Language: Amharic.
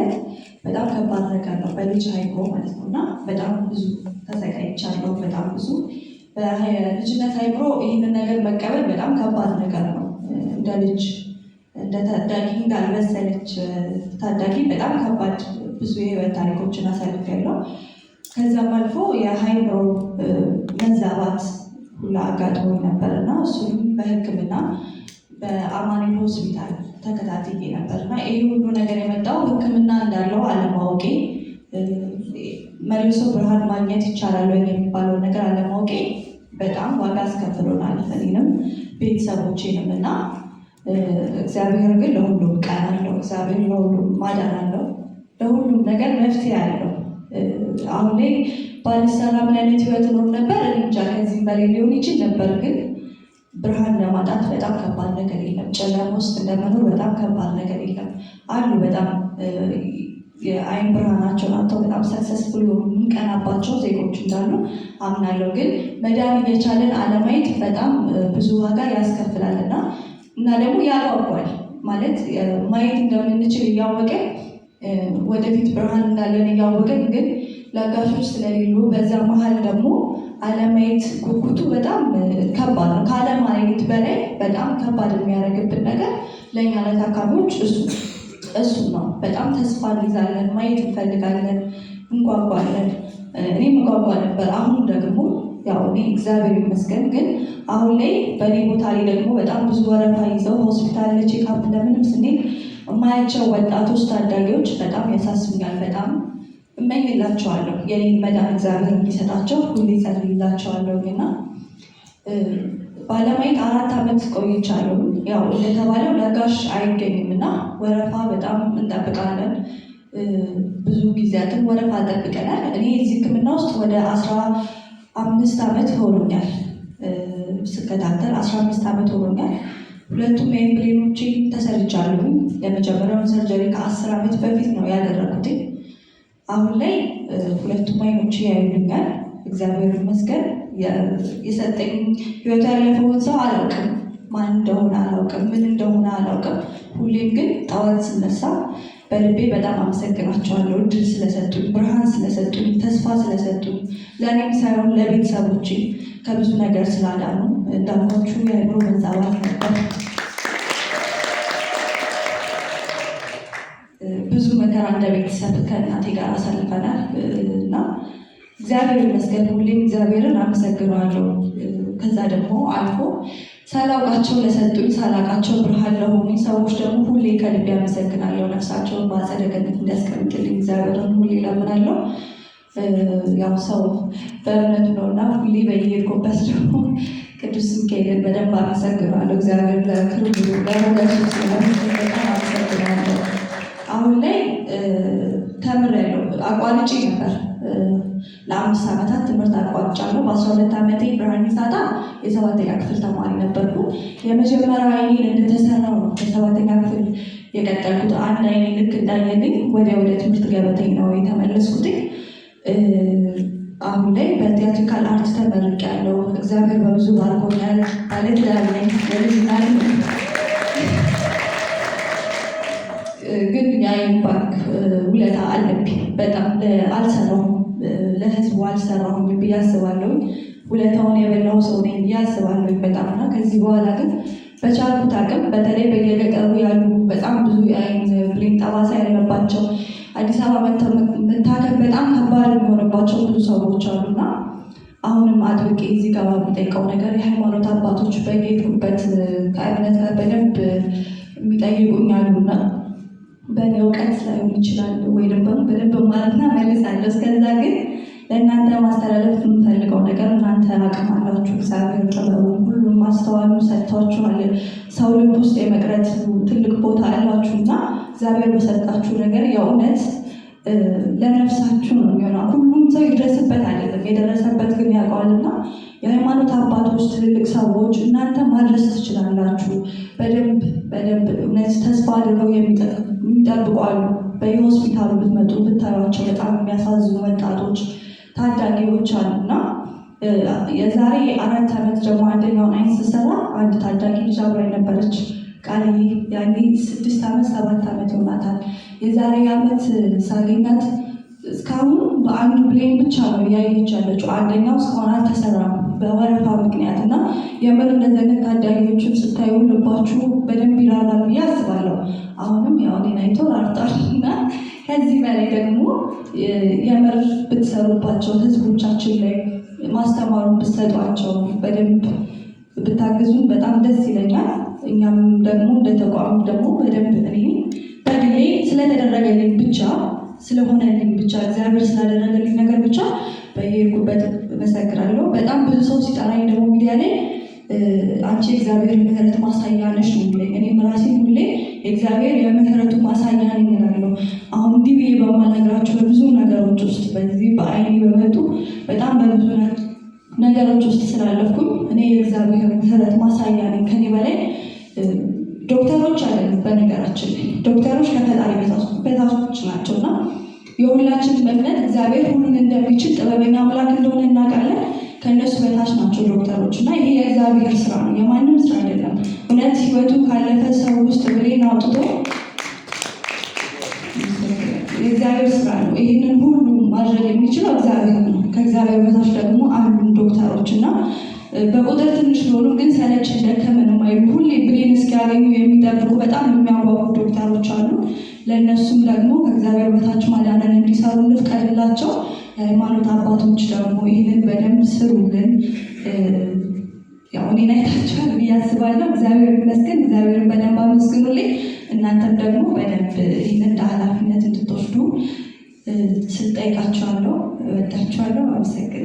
ማለት በጣም ከባድ ነገር ነው፣ በልጅ አይምሮ ማለት ነው። እና በጣም ብዙ ተሰቃይቻለሁ። በጣም ብዙ በልጅነት አይምሮ ይህንን ነገር መቀበል በጣም ከባድ ነገር ነው። እንደ ልጅ እንደ ታዳጊ እንዳልበሰለች ታዳጊ በጣም ከባድ ብዙ የህይወት ታሪኮችን አሳልፌያለሁ። ከዛም አልፎ የአይምሮ መዛባት ሁላ አጋጥሞኝ ነበር እና እሱም በሕክምና በአማኑኤል ሆስፒታል ተከታትዬ ነበር እና ይህ ሁሉ ነገር የመጣው ሕክምና እንዳለው አለማወቄ፣ መልሶ ብርሃን ማግኘት ይቻላል ወይ የሚባለው ነገር አለማወቄ በጣም ዋጋ አስከፍሎናል፣ እኔንም ቤተሰቦቼንም። እና እግዚአብሔር ግን ለሁሉም ቀን አለው። እግዚአብሔር ለሁሉም ማዳን አለው። ለሁሉም ነገር መፍትሄ አለው። አሁን ላይ ባልሰራ ምን አይነት ህይወት ኖር ነበር እንጃ። ከዚህም በላይ ሊሆን ይችል ነበር። ግን ብርሃን ለማጣት በጣም ከባድ ነገር የለም። ጨለማ ውስጥ እንደመኖር በጣም ከባድ ነገር የለም። አሉ በጣም የአይን ብርሃናቸውን አጥተው በጣም ሰክሰስፉል የሆኑ የሚቀናባቸው ዜጎች እንዳሉ አምናለሁ። ግን መዳን እየቻለን አለማየት በጣም ብዙ ዋጋ ያስከፍላል እና ደግሞ ያጓጓል። ማለት ማየት እንደምንችል እያወቅን ወደፊት ብርሃን እንዳለን እያወቅን ግን ለጋሾች ስለሌሉ በዛ መሀል ደግሞ አለማየት ጉጉቱ በጣም ከባድ ነው። ከአለማየት በላይ በጣም ከባድ የሚያደርግብን ነገር ለእኛ ለታካሚዎች እሱ ነው። በጣም ተስፋ እንይዛለን፣ ማየት እንፈልጋለን፣ እንጓጓለን። እኔም እጓጓ ነበር። አሁን ደግሞ ያው እኔ እግዚአብሔር ይመስገን ግን አሁን ላይ በእኔ ቦታ ላይ ደግሞ በጣም ብዙ ወረፋ ይዘው ሆስፒታል ቼክአፕ እንደምንም ስንሄድ የማያቸው ወጣቶች ታዳጊዎች በጣም ያሳስቡኛል። በጣም እመኝላቸዋለሁ የኔን መዳን እግዚአብሔር እንዲሰጣቸው ሁሌ ጸልይላቸዋለሁ። እና ባለማየት 4 ዓመት ቆይቻለሁ። ያው እንደተባለው ለጋሽ አይገኝም እና ወረፋ በጣም እንጠብቃለን። ብዙ ጊዜያትን ወረፋ ጠብቀናል። እኔ እዚህ ሕክምና ውስጥ ወደ 15 ዓመት ሆኖኛል ስከታተል 15 ዓመት ሆኖኛል። ሁለቱም የኤምብሬኖቼ ተሰርቻለሁ። የመጀመሪያውን ሰርጀሪ ከ10 ዓመት በፊት ነው ያደረኩት። አሁን ላይ ሁለቱም አይኖቼ ያዩልኛል፣ እግዚአብሔር ይመስገን። የሰጠኝ ህይወት ያለፈውን ሰው አላውቅም፣ ማን እንደሆነ አላውቅም፣ ምን እንደሆነ አላውቅም። ሁሌም ግን ጠዋት ስነሳ በልቤ በጣም አመሰግናቸዋለሁ። እድል ስለሰጡኝ፣ ብርሃን ስለሰጡኝ፣ ተስፋ ስለሰጡኝ፣ ለእኔም ሳይሆን ለቤተሰቦቼ ከብዙ ነገር ስላዳኑ። እንዳልኳችሁ የአእምሮ መዛባት ነበር። ብዙ መከራ እንደ ቤተሰብ ከእናቴ ጋር አሳልፈናል እና እግዚአብሔር ይመስገን። ሁሌም እግዚአብሔርን አመሰግነዋለሁ። ከዛ ደግሞ አልፎ ሳላውቃቸው ለሰጡኝ፣ ሳላውቃቸው ብርሃን ለሆኑኝ ሰዎች ደግሞ ሁሌ ከልቤ አመሰግናለሁ። ነፍሳቸውን በአጸደ ገነት እንዲያስቀምጥልኝ እግዚአብሔርን ሁሌ እለምናለሁ። ያው ሰው በእምነቱ ነው እና ሁሌ በየሄድኩበት ደግሞ ቅዱስ ሚካኤልን በደንብ አመሰግነዋለሁ። እግዚአብሔር ለክብሩ ለሞገሱ በጣም አመሰግናለሁ። አሁን ላይ ተምሬያለሁ። አቋርጬ ነበር ለ5 ዓመታት ትምህርት አቋርጫለሁ። በ12 ዓመቴ ብርሃን ሳጣ የ7ኛ ክፍል ተማሪ ነበርኩ። የመጀመሪያው አይኔን እንደተሰራው ነው ከ7ኛ ክፍል የቀጠልኩት። አንድ አይኔ ልክ እንዳየልኝ ወደ ትምህርት ገበታኝ ነው የተመለስኩት። አሁን ላይ በቲያትሪካል አርት ተመርቄያለሁ። እግዚአብሔር በብዙ ባርኮኛል። ማለት ላለኝ ለልጅና ግን የአይን ባንክ ውለታ አለብኝ በጣም አልሰራሁም፣ ለህዝቡ አልሰራሁም ብዬ አስባለሁ። ውለታውን የበላው ሰው ነኝ ብዬ አስባለሁ በጣም እና ከዚህ በኋላ ግን በቻልኩት አቅም በተለይ በየገጠሩ ያሉ በጣም ብዙ የአይን ብሌን ጠባሳ ያለባቸው አዲስ አበባ መታከም በጣም ከባድ የሚሆንባቸው ብዙ ሰዎች አሉና አሁንም አጥብቄ እዚህ ጋር የሚጠይቀው ነገር የሃይማኖት አባቶች በጌጡበት ከእምነት ጋር በደንብ የሚጠይቁኝ አሉና በእኔ እውቀት ላይሆን ይችላል ወይ ደግሞ በደንብ ማለትና መልሳለሁ። እስከዛ ግን ለእናንተ ማስተላለፍ የምፈልገው ነገር እናንተ አቅም አላችሁ። እግዚአብሔር ጥበቡን ሁሉም ማስተዋሉ ሰጥቷችኋል። ሰው ልብ ውስጥ የመቅረት ትልቅ ቦታ አላችሁና እግዚአብሔር በሰጣችሁ ነገር የእውነት ለነፍሳችሁ ነው የሚሆነው። ሁሉም ሰው ይድረስበት አይደለም፣ የደረሰበት ግን ያውቀዋልና የሃይማኖት አባቶች፣ ትልልቅ ሰዎች እናንተ ማድረስ ትችላላችሁ። በደንብ እውነት ተስፋ አድርገው የሚጠብቁ አሉ። በየሆስፒታሉ ብትመጡ ብታዩቸው በጣም የሚያሳዝኑ ወጣቶች ታዳጊዎች አሉና የዛሬ 4 ዓመት ደግሞ አንደኛውን አይን ስሰራ አንድ ታዳጊ ልጅ አብራኝ ነበረች። ቃል ያኔ 6 ዓመት 7 ዓመት ይሆናታል። የዛሬ ዓመት ሳገኛት እስካሁን በአንዱ ብሌን ብቻ ነው ያየች ያለችው። አንደኛው እስካሁን አልተሰራም በወረፋ ምክንያት እና የምር እንደዚህ አይነት ታዳጊዎችን ስታዩ ልባችሁ በደንብ ይራራል ብዬ አስባለሁ። አሁንም ያው እኔን አይቶ ራርጧል እና ከዚህ በላይ ደግሞ የምር ብትሰሩባቸው ህዝቦቻችን ላይ ማስተማሩን ብትሰጧቸው በደንብ ብታግዙን በጣም ደስ ይለኛል። እኛም ደግሞ እንደ ተቋም ደግሞ በደንብ እኔ በግሌ ስለተደረገልኝ ብቻ ስለሆነልኝ ብቻ እግዚአብሔር ስላደረገልኝ ነገር ብቻ በየሄድኩበት እመሰክራለሁ። በጣም ብዙ ሰው ሲጠራኝ ደግሞ ሚዲያ ላይ አንቺ የእግዚአብሔር ምሕረት ማሳያ ነሽ ነው የሚለኝ። እኔም ራሴ ሁሌ የእግዚአብሔር የምሕረቱ ማሳያ ነኝ እላለሁ። አሁን እንዲህ ብዬ በማልነግራችሁ በብዙ ነገሮች ውስጥ በዚህ በአይኔ በመጡ በጣም በብዙ ነገሮች ውስጥ ስላለፍኩኝ እኔ የእግዚአብሔር ምሕረት ማሳያ ነኝ። ከኔ በላይ ዶክተሮች አይደሉም። በነገራችን ላይ ዶክተሮች ከፈጣሪ በታች ናቸው እና የሁላችን እምነት እግዚአብሔር ሁሉን እንደሚችል ጥበበኛ አምላክ እንደሆነ እናውቃለን። ከእነሱ በታች ናቸው ዶክተሮች እና ይሄ የእግዚአብሔር ስራ ነው፣ የማንም ስራ አይደለም። እውነት ህይወቱ ካለፈ ሰው ውስጥ ብሌን አውጥቶ የእግዚአብሔር ስራ ነው። ይህንን ሁሉ ማድረግ የሚችለው እግዚአብሔር ነው። ከእግዚአብሔር በታች ደግሞ አሉ ዶክተሮች እና በቁጥር ትንሽ ቢሆኑ ግን ሰለቸን ደከመን የማይሉ ሁሌ ብሌን እስኪያገኙ የሚጠብቁ በጣም የሚያጓጉ ዶክተሮች አሉ። ለእነሱም ደግሞ ከእግዚአብሔር በታች ማዳንን እንዲሰሩ እንፍቀድላቸው። የሃይማኖት አባቶች ደግሞ ይህንን በደንብ ስሩልን። ያው እኔን አይታችኋል ብዬ አስባለሁ። እግዚአብሔር ይመስገን። እግዚአብሔርን በደንብ አመስግኑልኝ። እናንተም ደግሞ በደንብ ይህንን እንደ ኃላፊነት እንድትወስዱ ስል ጠይቃችኋለሁ። እወዳችኋለሁ። አመሰግናለሁ።